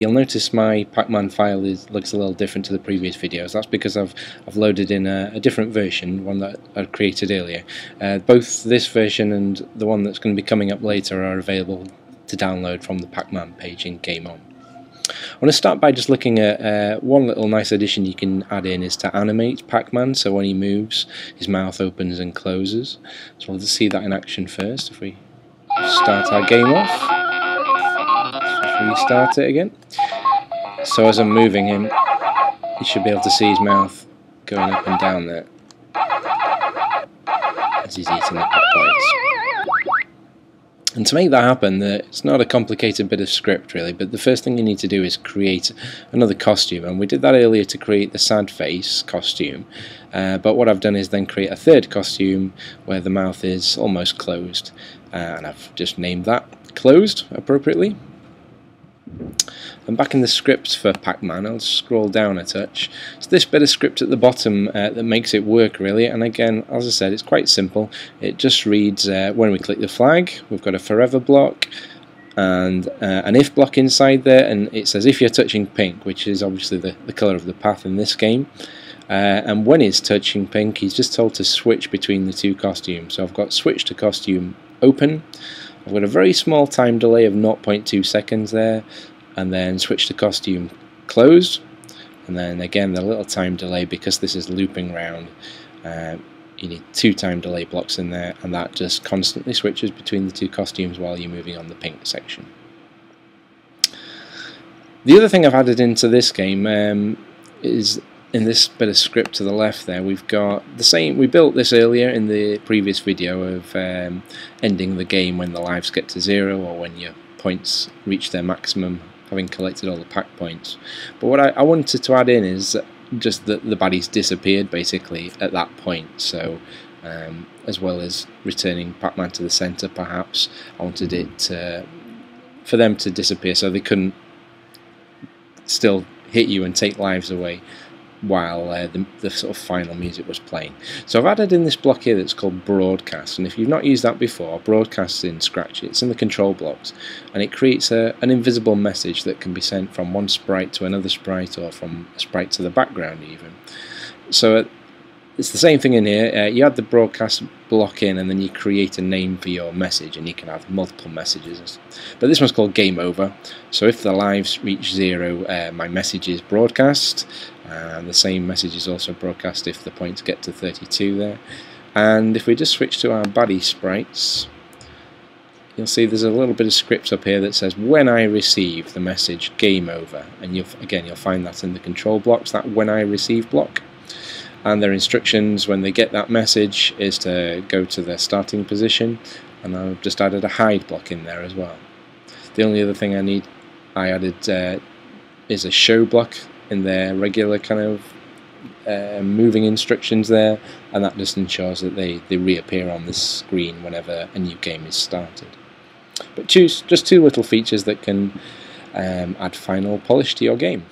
You'll notice my Pacman file looks a little different to the previous videos. That's because I've loaded in a different version, one that I created earlier. Both this version and the one that's going to be coming up later are available to download from the Pacman page in Game On. I want to start by just looking at one little nice addition you can add in is to animate Pacman, so when he moves his mouth opens and closes. So we'll just see that in action first. If we start our game off, restart it again. So as I'm moving him, you should be able to see his mouth going up and down there as he's eating the pot plates. And to make that happen, it's not a complicated bit of script really, but the first thing you need to do is create another costume, and we did that earlier to create the sad face costume, but what I've done is then create a third costume where the mouth is almost closed, and I've just named that closed appropriately. And back in the script for Pacman, I'll scroll down a touch. It's this bit of script at the bottom that makes it work really, and again, as I said, it's quite simple. It just reads when we click the flag, we've got a forever block and an if block inside there, and it says if you're touching pink, which is obviously the colour of the path in this game. And when he's touching pink, he's just told to switch between the two costumes. So I've got switch to costume open. I've got a very small time delay of 0.2 seconds there, and then switch to costume closed, and then again the little time delay because this is looping round. You need 2 time delay blocks in there, and that just constantly switches between the two costumes while you're moving on the pink section. The other thing I've added into this game is in this bit of script to the left there, we've got the same. We built this earlier in the previous video of ending the game when the lives get to 0 or when your points reach their maximum, having collected all the pack points. But what I wanted to add in is just that the baddies disappeared basically at that point. So as well as returning Pacman to the centre, perhaps I wanted it for them to disappear so they couldn't still hit you and take lives away while the sort of final music was playing. So I've added in this block here that's called broadcast, and if you've not used that before, broadcast in Scratch, it's in the control blocks, and it creates an invisible message that can be sent from one sprite to another sprite, or from a sprite to the background even. So it's the same thing in here. You add the broadcast block in, and then you create a name for your message, and you can have multiple messages. But this one's called Game Over. So if the lives reach 0, my message is broadcast, and the same message is also broadcast if the points get to 32 there. And if we just switch to our baddie sprites, you'll see there's a little bit of script up here that says when I receive the message Game Over, and you'll find that in the control blocks, that when I receive block. And their instructions when they get that message is to go to their starting position, and I've just added a hide block in there as well. The only other thing I added is a show block in their regular kind of moving instructions there, and that just ensures that they reappear on the screen whenever a new game is started. But just 2 little features that can add final polish to your game.